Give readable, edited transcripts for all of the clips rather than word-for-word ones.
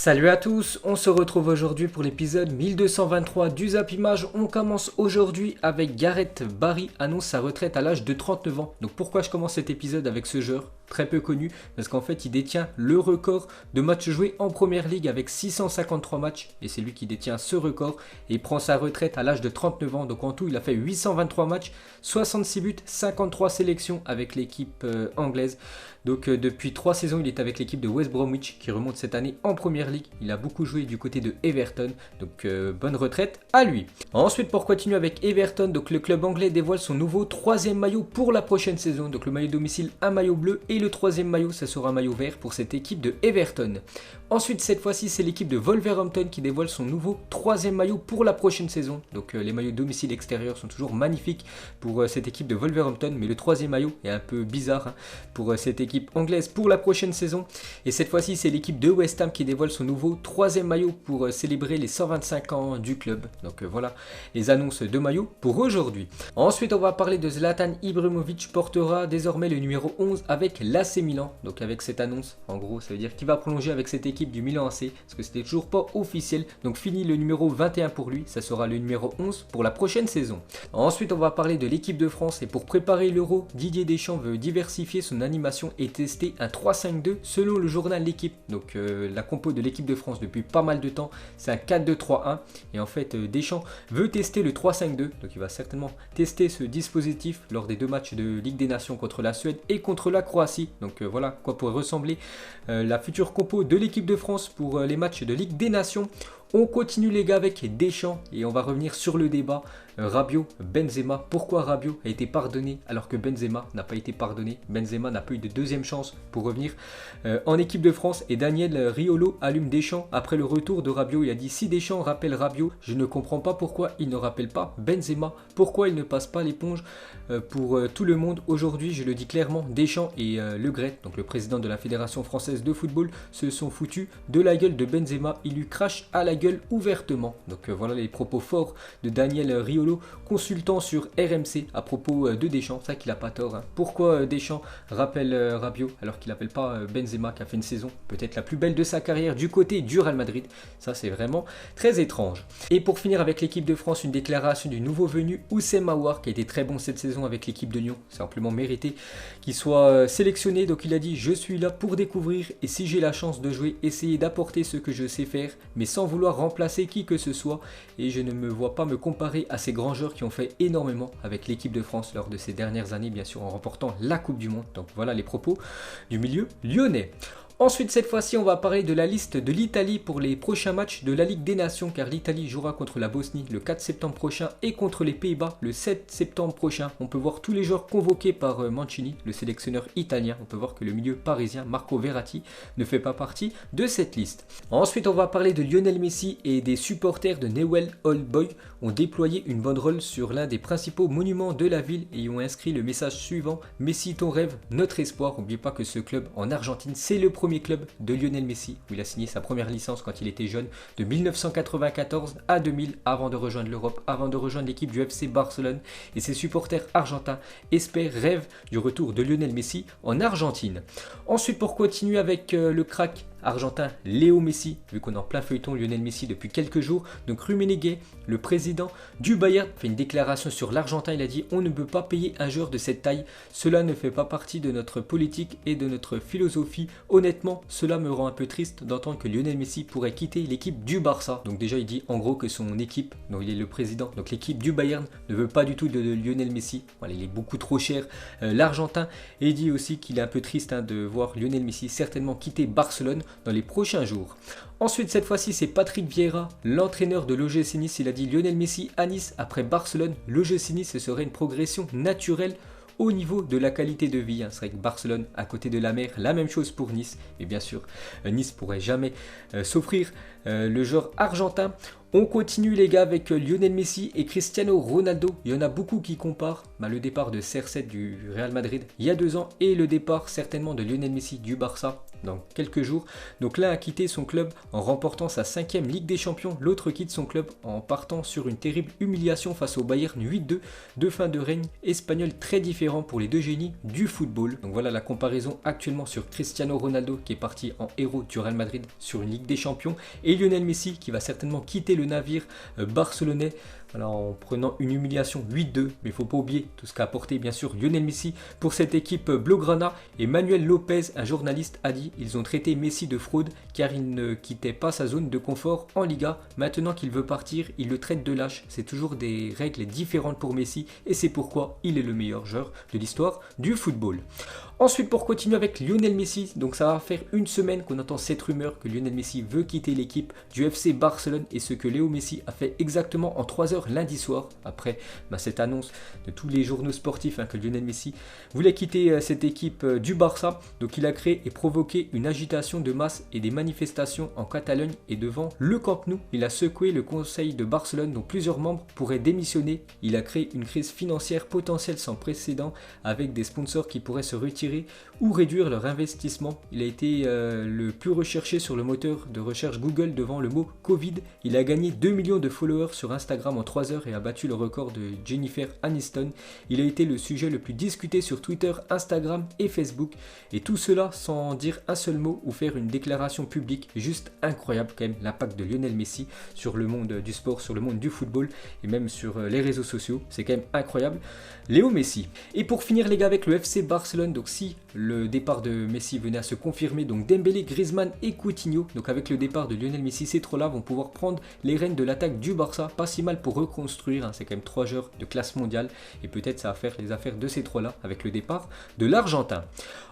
Salut à tous, on se retrouve aujourd'hui pour l'épisode 1223 du Zap Image. On commence aujourd'hui avec Gareth Barry annonce sa retraite à l'âge de 39 ans. Donc pourquoi je commence cet épisode avec ce joueur très peu connu? Parce qu'en fait il détient le record de matchs joués en première ligue avec 653 matchs. Et c'est lui qui détient ce record et il prend sa retraite à l'âge de 39 ans. Donc en tout il a fait 823 matchs, 66 buts, 53 sélections avec l'équipe anglaise. Donc depuis 3 saisons il est avec l'équipe de West Bromwich qui remonte cette année en première ligue. Il a beaucoup joué du côté de Everton, donc bonne retraite à lui. Ensuite pour continuer avec Everton, donc le club anglais dévoile son nouveau troisième maillot pour la prochaine saison. Donc le maillot domicile un maillot bleu et le troisième maillot ça sera un maillot vert pour cette équipe de Everton. Ensuite cette fois-ci c'est l'équipe de Wolverhampton qui dévoile son nouveau troisième maillot pour la prochaine saison. Donc les maillots domicile extérieurs sont toujours magnifiques pour cette équipe de Wolverhampton, mais le troisième maillot est un peu bizarre pour cette équipe anglaise pour la prochaine saison. Et cette fois-ci c'est l'équipe de West Ham qui dévoile son nouveau troisième maillot pour célébrer les 125 ans du club. Donc voilà les annonces de maillots pour aujourd'hui. Ensuite on va parler de Zlatan Ibrahimovic, portera désormais le numéro 11 avec l'AC Milan. Donc avec cette annonce en gros ça veut dire qu'il va prolonger avec cette équipe du Milan AC parce que c'était toujours pas officiel. Donc fini le numéro 21 pour lui, ça sera le numéro 11 pour la prochaine saison. Ensuite on va parler de l'équipe de France et pour préparer l'Euro, Didier Deschamps veut diversifier son animation et tester un 3-5-2 selon le journal L'Équipe. Donc la compo de l'équipe de France depuis pas mal de temps c'est un 4-2-3-1 et en fait Deschamps veut tester le 3-5-2, donc il va certainement tester ce dispositif lors des deux matchs de Ligue des Nations contre la Suède et contre la Croatie. Donc voilà quoi pourrait ressembler la future compo de l'équipe de France pour les matchs de Ligue des Nations. On continue les gars avec Deschamps et on va revenir sur le débat Rabiot, Benzema. Pourquoi Rabiot a été pardonné alors que Benzema n'a pas été pardonné? Benzema n'a pas eu de deuxième chance pour revenir en équipe de France et Daniel Riolo allume Deschamps après le retour de Rabiot. Il a dit si Deschamps rappelle Rabiot, je ne comprends pas pourquoi il ne rappelle pas Benzema, pourquoi il ne passe pas l'éponge pour tout le monde. Aujourd'hui je le dis clairement, Deschamps et Le Gret, donc le président de la Fédération Française de Football, se sont foutus de la gueule de Benzema. Il lui crache à la gueule ouvertement. Donc voilà les propos forts de Daniel Riolo, consultant sur RMC à propos de Deschamps. C'est ça qu'il a pas tort hein. Pourquoi Deschamps rappelle Rabiot alors qu'il n'appelle pas Benzema qui a fait une saison peut-être la plus belle de sa carrière du côté du Real Madrid? Ça c'est vraiment très étrange. Et pour finir avec l'équipe de France, une déclaration du nouveau venu Houssem Aouar qui a été très bon cette saison avec l'équipe de Lyon. C'est amplement mérité qu'il soit sélectionné. Donc il a dit je suis là pour découvrir et si j'ai la chance de jouer, essayer d'apporter ce que je sais faire mais sans vouloir remplacer qui que ce soit, et je ne me vois pas me comparer à ces grands joueurs qui ont fait énormément avec l'équipe de France lors de ces dernières années, bien sûr en remportant la Coupe du Monde. Donc voilà les propos du milieu lyonnais. Ensuite cette fois-ci on va parler de la liste de l'Italie pour les prochains matchs de la Ligue des Nations, car l'Italie jouera contre la Bosnie le 4 septembre prochain et contre les Pays-Bas le 7 septembre prochain. On peut voir tous les joueurs convoqués par Mancini, le sélectionneur italien. On peut voir que le milieu parisien Marco Verratti ne fait pas partie de cette liste. Ensuite on va parler de Lionel Messi et des supporters de Newell's Old Boys ont déployé une banderole sur l'un des principaux monuments de la ville et y ont inscrit le message suivant: Messi ton rêve, notre espoir. N'oubliez pas que ce club en Argentine c'est le premier club de Lionel Messi où il a signé sa première licence quand il était jeune de 1994 à 2000 avant de rejoindre l'Europe, avant de rejoindre l'équipe du FC Barcelone, et ses supporters argentins espèrent, rêvent du retour de Lionel Messi en Argentine. Ensuite pour continuer avec le crack argentin Léo Messi, vu qu'on est en plein feuilleton Lionel Messi depuis quelques jours. Donc Rummenigge, le président du Bayern, fait une déclaration sur l'Argentin. Il a dit on ne peut pas payer un joueur de cette taille, cela ne fait pas partie de notre politique et de notre philosophie. Honnêtement cela me rend un peu triste d'entendre que Lionel Messi pourrait quitter l'équipe du Barça. Donc déjà il dit en gros que son équipe, dont il est le président, donc l'équipe du Bayern ne veut pas du tout de Lionel Messi. Voilà, il est beaucoup trop cher l'Argentin, et il dit aussi qu'il est un peu triste de voir Lionel Messi certainement quitter Barcelone dans les prochains jours. Ensuite cette fois-ci c'est Patrick Vieira, l'entraîneur de l'OGC Nice. Il a dit Lionel Messi à Nice après Barcelone, l'OGC Nice ce serait une progression naturelle au niveau de la qualité de vie. C'est vrai que Barcelone à côté de la mer, la même chose pour Nice, et bien sûr Nice pourrait jamais s'offrir le joueur argentin. On continue les gars avec Lionel Messi et Cristiano Ronaldo. Il y en a beaucoup qui comparent le départ de CR7 du Real Madrid il y a 2 ans et le départ certainement de Lionel Messi du Barça. dans quelques jours. Donc l'un a quitté son club en remportant sa 5e Ligue des Champions, l'autre quitte son club en partant sur une terrible humiliation face au Bayern 8-2, deux fins de règne espagnols très différents pour les deux génies du football. Donc voilà la comparaison actuellement sur Cristiano Ronaldo qui est parti en héros du Real Madrid sur une Ligue des Champions et Lionel Messi qui va certainement quitter le navire barcelonais. Voilà, en prenant une humiliation 8-2, mais il ne faut pas oublier tout ce qu'a apporté bien sûr Lionel Messi pour cette équipe blaugrana. Et Manuel Lopez, un journaliste, a dit ils ont traité Messi de fraude car il ne quittait pas sa zone de confort en Liga. Maintenant qu'il veut partir, il le traite de lâche. C'est toujours des règles différentes pour Messi et c'est pourquoi il est le meilleur joueur de l'histoire du football. Ensuite, pour continuer avec Lionel Messi, donc ça va faire une semaine qu'on entend cette rumeur que Lionel Messi veut quitter l'équipe du FC Barcelone et ce que Léo Messi a fait exactement en 3 heures lundi soir, après cette annonce de tous les journaux sportifs que Lionel Messi voulait quitter cette équipe du Barça. Donc il a créé et provoqué une agitation de masse et des manifestations en Catalogne et devant le Camp Nou. Il a secoué le conseil de Barcelone dont plusieurs membres pourraient démissionner. Il a créé une crise financière potentielle sans précédent avec des sponsors qui pourraient se retirer ou réduire leur investissement. Il a été le plus recherché sur le moteur de recherche Google devant le mot Covid. Il a gagné 2 millions de followers sur Instagram en 3 heures et a battu le record de Jennifer Aniston. Il a été le sujet le plus discuté sur Twitter, Instagram et Facebook. Et tout cela sans dire un seul mot ou faire une déclaration publique. Juste incroyable quand même l'impact de Lionel Messi sur le monde du sport, sur le monde du football et même sur les réseaux sociaux. C'est quand même incroyable. Léo Messi. Et pour finir les gars avec le FC Barcelone, donc si le départ de Messi venait à se confirmer, donc Dembélé, Griezmann et Coutinho, donc avec le départ de Lionel Messi, ces trois-là vont pouvoir prendre les rênes de l'attaque du Barça, pas si mal pour reconstruire, c'est quand même 3 joueurs de classe mondiale et peut-être ça va faire les affaires de ces trois-là avec le départ de l'Argentin.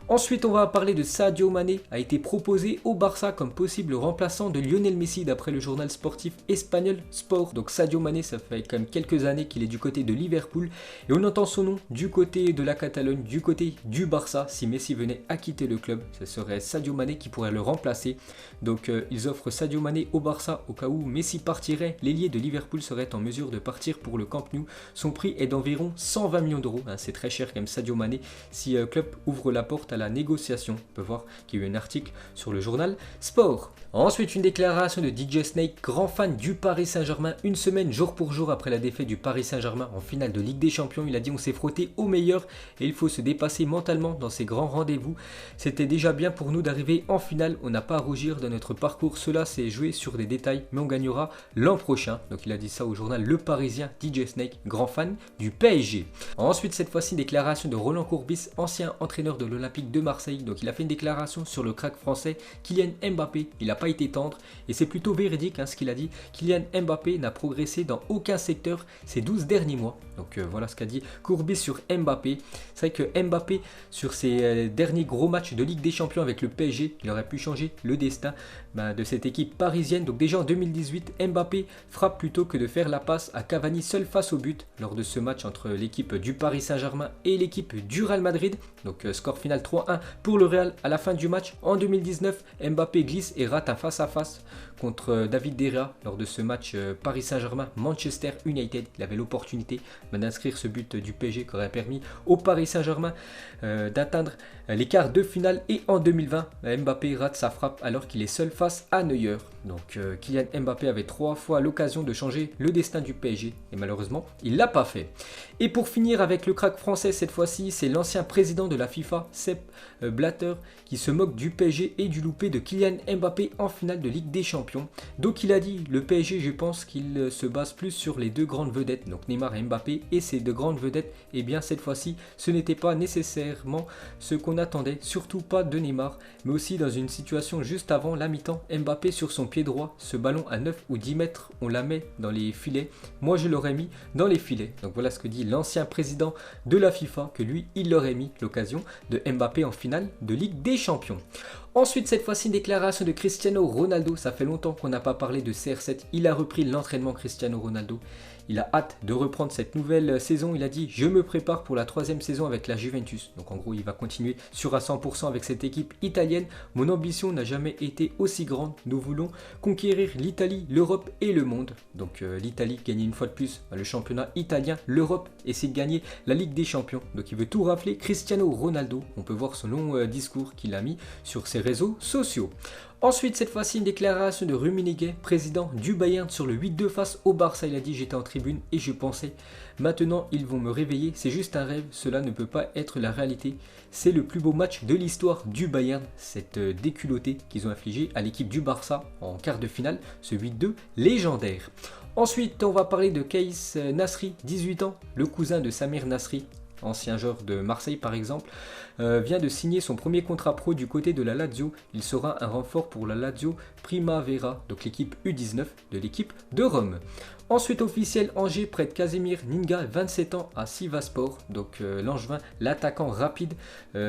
Ensuite, on va parler de Sadio Mané, a été proposé au Barça comme possible remplaçant de Lionel Messi d'après le journal sportif espagnol Sport. Donc Sadio Mané, ça fait quand même quelques années qu'il est du côté de Liverpool et on entend son nom du côté de la Catalogne, du côté du Barça. Si Messi venait à quitter le club, ce serait Sadio Mané qui pourrait le remplacer. Donc ils offrent Sadio Mané au Barça au cas où Messi partirait. L'ailier de Liverpool serait en mesure de partir pour le Camp Nou. Son prix est d'environ 120 millions d'euros. C'est très cher quand même Sadio Mané. Si club ouvre la porte à la négociation, on peut voir qu'il y a eu un article sur le journal Sport. Ensuite, une déclaration de DJ Snake, grand fan du Paris Saint-Germain, une semaine jour pour jour après la défaite du Paris Saint-Germain en finale de Ligue des Champions. Il a dit on s'est frotté au meilleur et il faut se dépasser mentalement dans ces grands rendez-vous. C'était déjà bien pour nous d'arriver en finale, on n'a pas à rougir de notre parcours, cela s'est joué sur des détails mais on gagnera l'an prochain. Donc il a dit ça au journal Le Parisien, DJ Snake, grand fan du PSG. Ensuite, cette fois-ci, déclaration de Roland Courbis, ancien entraîneur de l'Olympique de Marseille. Donc il a fait une déclaration sur le crack français Kylian Mbappé. Il n'a pas été tendre et c'est plutôt véridique ce qu'il a dit. Kylian Mbappé n'a progressé dans aucun secteur ces 12 derniers mois. Donc voilà ce qu'a dit Courbis sur Mbappé. C'est vrai que Mbappé, sur ses derniers gros matchs de Ligue des Champions avec le PSG, il aurait pu changer le destin de cette équipe parisienne. Donc déjà en 2018, Mbappé frappe plutôt que de faire la passe à Cavani seul face au but lors de ce match entre l'équipe du Paris Saint-Germain et l'équipe du Real Madrid. Donc score final 3-1 pour le Real à la fin du match. En 2019, Mbappé glisse et rate un face-à-face contre David De Gea lors de ce match Paris Saint-Germain-Manchester United. Il avait l'opportunité d'inscrire ce but du PSG qui aurait permis au Paris Saint-Germain d'atteindre les quarts de finale. Et en 2020, Mbappé rate sa frappe alors qu'il est seul face à Neuer. Donc Kylian Mbappé avait 3 fois l'occasion de changer le destin du PSG et malheureusement il l'a pas fait. Et pour finir avec le crack français cette fois-ci, c'est l'ancien président de la FIFA, Sepp Blatter, qui se moque du PSG et du loupé de Kylian Mbappé en finale de Ligue des Champions. Donc il a dit le PSG, je pense qu'il se base plus sur les deux grandes vedettes, donc Neymar et Mbappé, et ces deux grandes vedettes, et bien cette fois-ci ce n'était pas nécessairement ce qu'on attendait, surtout pas de Neymar, mais aussi dans une situation juste avant la mi-temps, Mbappé sur son pied droit, ce ballon à 9 ou 10 mètres, on la met dans les filets, moi je l'aurais mis dans les filets. Donc voilà ce que dit l'ancien président de la FIFA, que lui il aurait mis l'occasion de Mbappé en finale de Ligue des Champions. Ensuite, cette fois-ci, une déclaration de Cristiano Ronaldo. Ça fait longtemps qu'on n'a pas parlé de CR7. Il a repris l'entraînement, Cristiano Ronaldo. Il a hâte de reprendre cette nouvelle saison. Il a dit « Je me prépare pour la 3e saison avec la Juventus ». Donc en gros, il va continuer sur à 100% avec cette équipe italienne. Mon ambition n'a jamais été aussi grande. Nous voulons conquérir l'Italie, l'Europe et le monde. Donc l'Italie gagner une fois de plus le championnat italien. L'Europe essaie de gagner la Ligue des Champions. Donc il veut tout rafler. Cristiano Ronaldo, on peut voir son long discours qu'il a mis sur ses ses réseaux sociaux. Ensuite, cette fois-ci, une déclaration de Rummenigge, président du Bayern, sur le 8-2 face au Barça. Il a dit: j'étais en tribune et je pensais, maintenant ils vont me réveiller, c'est juste un rêve, cela ne peut pas être la réalité. C'est le plus beau match de l'histoire du Bayern, cette déculottée qu'ils ont infligée à l'équipe du Barça en quart de finale, ce 8-2 légendaire. Ensuite, on va parler de Kaïs Nasri, 18 ans, le cousin de Samir Nasri, ancien joueur de Marseille par exemple, vient de signer son premier contrat pro du côté de la Lazio. Il sera un renfort pour la Lazio Primavera, donc l'équipe U19 de l'équipe de Rome. Ensuite, officiel, Angers prête Casimir Ninga, 27 ans, à Sivasspor. Donc l'Angevin, l'attaquant rapide,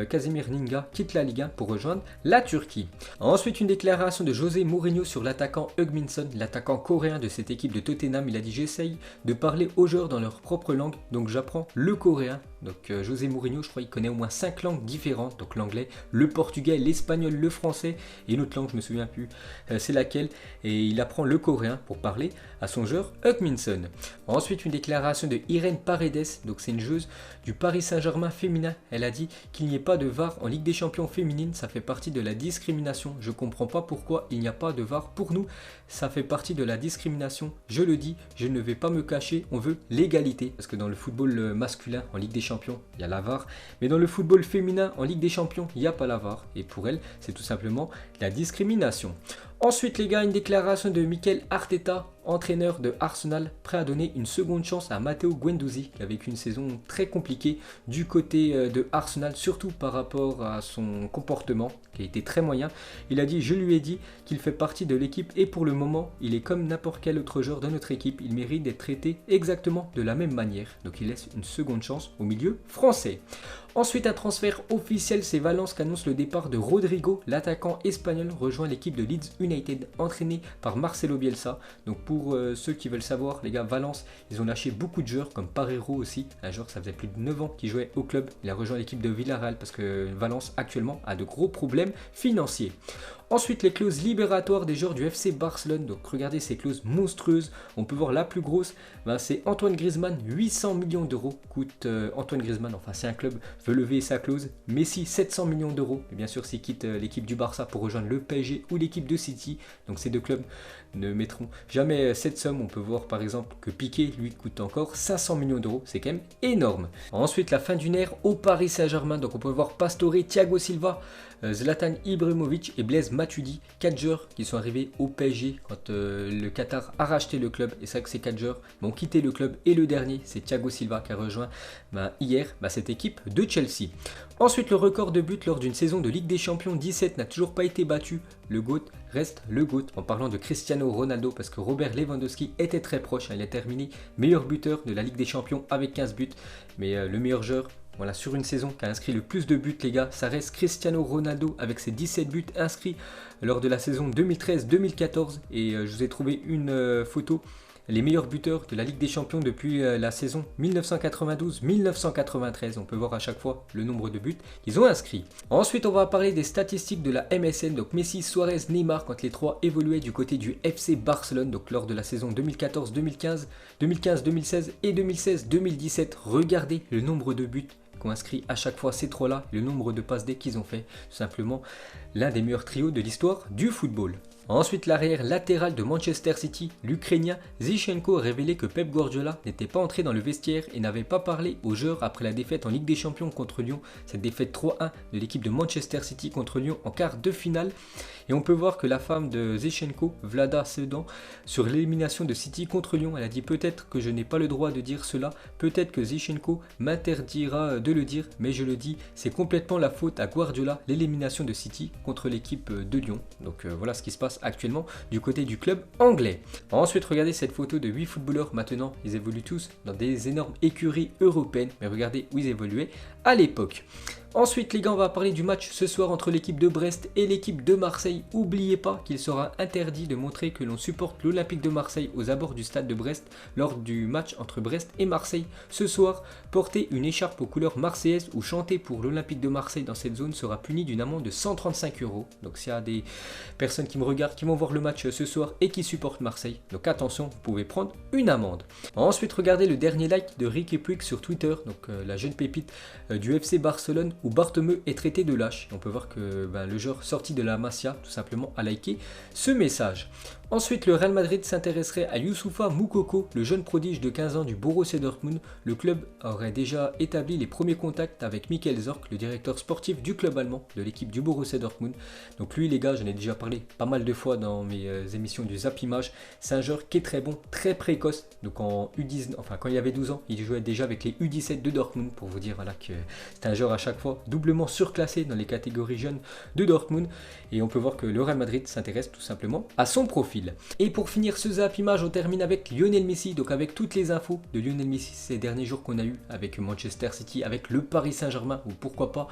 Casimir Ninga, quitte la Ligue 1 pour rejoindre la Turquie. Ensuite, une déclaration de José Mourinho sur l'attaquant Hugminson, l'attaquant coréen de cette équipe de Tottenham. Il a dit: j'essaye de parler aux joueurs dans leur propre langue, donc j'apprends le coréen. Donc José Mourinho, je crois qu'il connaît au moins 5 langues différentes, donc l'anglais, le portugais, l'espagnol, le français et une autre langue, je me souviens plus c'est laquelle, et il apprend le coréen pour parler à son joueur Hugminson. Ensuite, une déclaration de Irene Paredes, donc c'est une joueuse du Paris Saint-Germain féminin. Elle a dit qu'il n'y ait pas de VAR en Ligue des Champions féminine, ça fait partie de la discrimination. Je comprends pas pourquoi il n'y a pas de VAR pour nous, ça fait partie de la discrimination. Je le dis, je ne vais pas me cacher, on veut l'égalité, parce que dans le football masculin en Ligue des Champions, il y a la VAR, mais dans le football féminin en Ligue des Champions, il n'y a pas la VAR, et pour elle, c'est tout simplement la discrimination. Ensuite les gars, une déclaration de Mikel Arteta, entraîneur de Arsenal, prêt à donner une seconde chance à Matteo Guendouzi, qui a vécu une saison très compliquée du côté de Arsenal, surtout par rapport à son comportement, qui a été très moyen. Il a dit: je lui ai dit qu'il fait partie de l'équipe et pour le moment, il est comme n'importe quel autre joueur de notre équipe, il mérite d'être traité exactement de la même manière. Donc il laisse une seconde chance au milieu français. Ensuite, un transfert officiel, c'est Valence qui annonce le départ de Rodrigo, l'attaquant espagnol, rejoint l'équipe de Leeds United, entraîné par Marcelo Bielsa. Donc pour ceux qui veulent savoir, les gars, Valence, ils ont lâché beaucoup de joueurs, comme Parejo aussi, un joueur ça faisait plus de 9 ans qu'il jouait au club. Il a rejoint l'équipe de Villarreal parce que Valence actuellement a de gros problèmes financiers. Ensuite, les clauses libératoires des joueurs du FC Barcelone. Donc regardez ces clauses monstrueuses. On peut voir la plus grosse, c'est Antoine Griezmann. 800 millions d'euros coûte Antoine Griezmann. Enfin, si un club veut lever sa clause. Messi, 700 millions d'euros. Bien sûr, s'il quitte l'équipe du Barça pour rejoindre le PSG ou l'équipe de City. Donc ces deux clubs ne mettront jamais cette somme. On peut voir par exemple que Piqué, lui, coûte encore 500 millions d'euros. C'est quand même énorme. Ensuite, la fin d'une ère au Paris Saint-Germain. Donc on peut voir Pastore, Thiago Silva, Zlatan Ibrahimovic et Blaise Matuidi, 4 joueurs qui sont arrivés au PSG quand le Qatar a racheté le club. Et c'est vrai que ces 4 joueurs ont quitté le club. Et le dernier, c'est Thiago Silva qui a rejoint hier cette équipe de Chelsea. Ensuite, le record de buts lors d'une saison de Ligue des Champions 17 n'a toujours pas été battu. Le GOAT reste le GOAT. En parlant de Cristiano Ronaldo, parce que Robert Lewandowski était très proche. Il a terminé meilleur buteur de la Ligue des Champions avec 15 buts. Mais le meilleur joueur, voilà, sur une saison qui a inscrit le plus de buts, les gars, ça reste Cristiano Ronaldo avec ses 17 buts inscrits lors de la saison 2013-2014. Et je vous ai trouvé une photo, les meilleurs buteurs de la Ligue des Champions depuis la saison 1992-1993. On peut voir à chaque fois le nombre de buts qu'ils ont inscrits. Ensuite, on va parler des statistiques de la MSN. Donc Messi, Suarez, Neymar, quand les trois évoluaient du côté du FC Barcelone, donc lors de la saison 2014-2015, 2015-2016 et 2016-2017. Regardez le nombre de buts qu'ont inscrit à chaque fois ces trois-là, le nombre de passes D qu'ils ont fait. Tout simplement l'un des meilleurs trios de l'histoire du football. Ensuite, l'arrière latéral de Manchester City, l'Ukrainien Zinchenko, a révélé que Pep Guardiola n'était pas entré dans le vestiaire et n'avait pas parlé aux joueurs après la défaite en Ligue des Champions contre Lyon. Cette défaite 3-1 de l'équipe de Manchester City contre Lyon en quart de finale. Et on peut voir que la femme de Zinchenko, Vlada Sedan, sur l'élimination de City contre Lyon, elle a dit: peut-être que je n'ai pas le droit de dire cela, peut-être que Zinchenko m'interdira de le dire, mais je le dis, c'est complètement la faute à Guardiola, l'élimination de City contre l'équipe de Lyon. Donc voilà ce qui se passe actuellement du côté du club anglais. Ensuite, regardez cette photo de 8 footballeurs. Maintenant, ils évoluent tous dans des énormes écuries européennes, mais regardez où ils évoluaient à l'époque. Ensuite, les gars, on va parler du match ce soir entre l'équipe de Brest et l'équipe de Marseille. N'oubliez pas qu'il sera interdit de montrer que l'on supporte l'Olympique de Marseille aux abords du stade de Brest lors du match entre Brest et Marseille. Ce soir, porter une écharpe aux couleurs marseillaises ou chanter pour l'Olympique de Marseille dans cette zone sera puni d'une amende de 135 €. Donc s'il y a des personnes qui me regardent, qui vont voir le match ce soir et qui supportent Marseille, donc attention, vous pouvez prendre une amende. Ensuite, regardez le dernier like de Ricky Puig sur Twitter, donc la jeune pépite du FC Barcelone. où Bartomeu est traité de lâche. On peut voir que le joueur sorti de la Masia, tout simplement, a liké ce message. Ensuite, le Real Madrid s'intéresserait à Youssoufa Moukoko, le jeune prodige de 15 ans du Borussia Dortmund. Le club aurait déjà établi les premiers contacts avec Michael Zorc, le directeur sportif du club allemand de l'équipe du Borussia Dortmund. Donc lui, les gars, j'en ai déjà parlé pas mal de fois dans mes émissions du Zap Image. C'est un joueur qui est très bon, très précoce. Donc en U19, enfin quand il avait 12 ans, il jouait déjà avec les U17 de Dortmund, pour vous dire voilà, que c'est un joueur à chaque fois doublement surclassé dans les catégories jeunes de Dortmund. Et on peut voir que le Real Madrid s'intéresse tout simplement à son profil. Et pour finir ce Zap Image, on termine avec Lionel Messi, donc avec toutes les infos de Lionel Messi ces derniers jours qu'on a eu avec Manchester City, avec le Paris Saint-Germain, ou pourquoi pas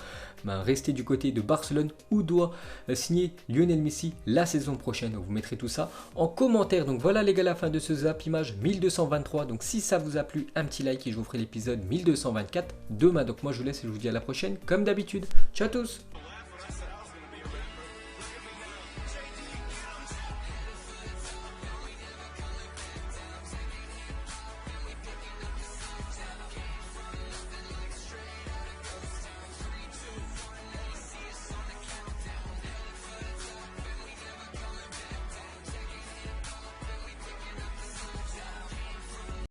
rester du côté de Barcelone, où doit signer Lionel Messi la saison prochaine. Donc vous mettrez tout ça en commentaire. Donc voilà les gars, la fin de ce Zap Image 1223. Donc si ça vous a plu, un petit like et je vous ferai l'épisode 1224 demain. Donc moi je vous laisse et je vous dis à la prochaine comme d'habitude. Ciao à tous.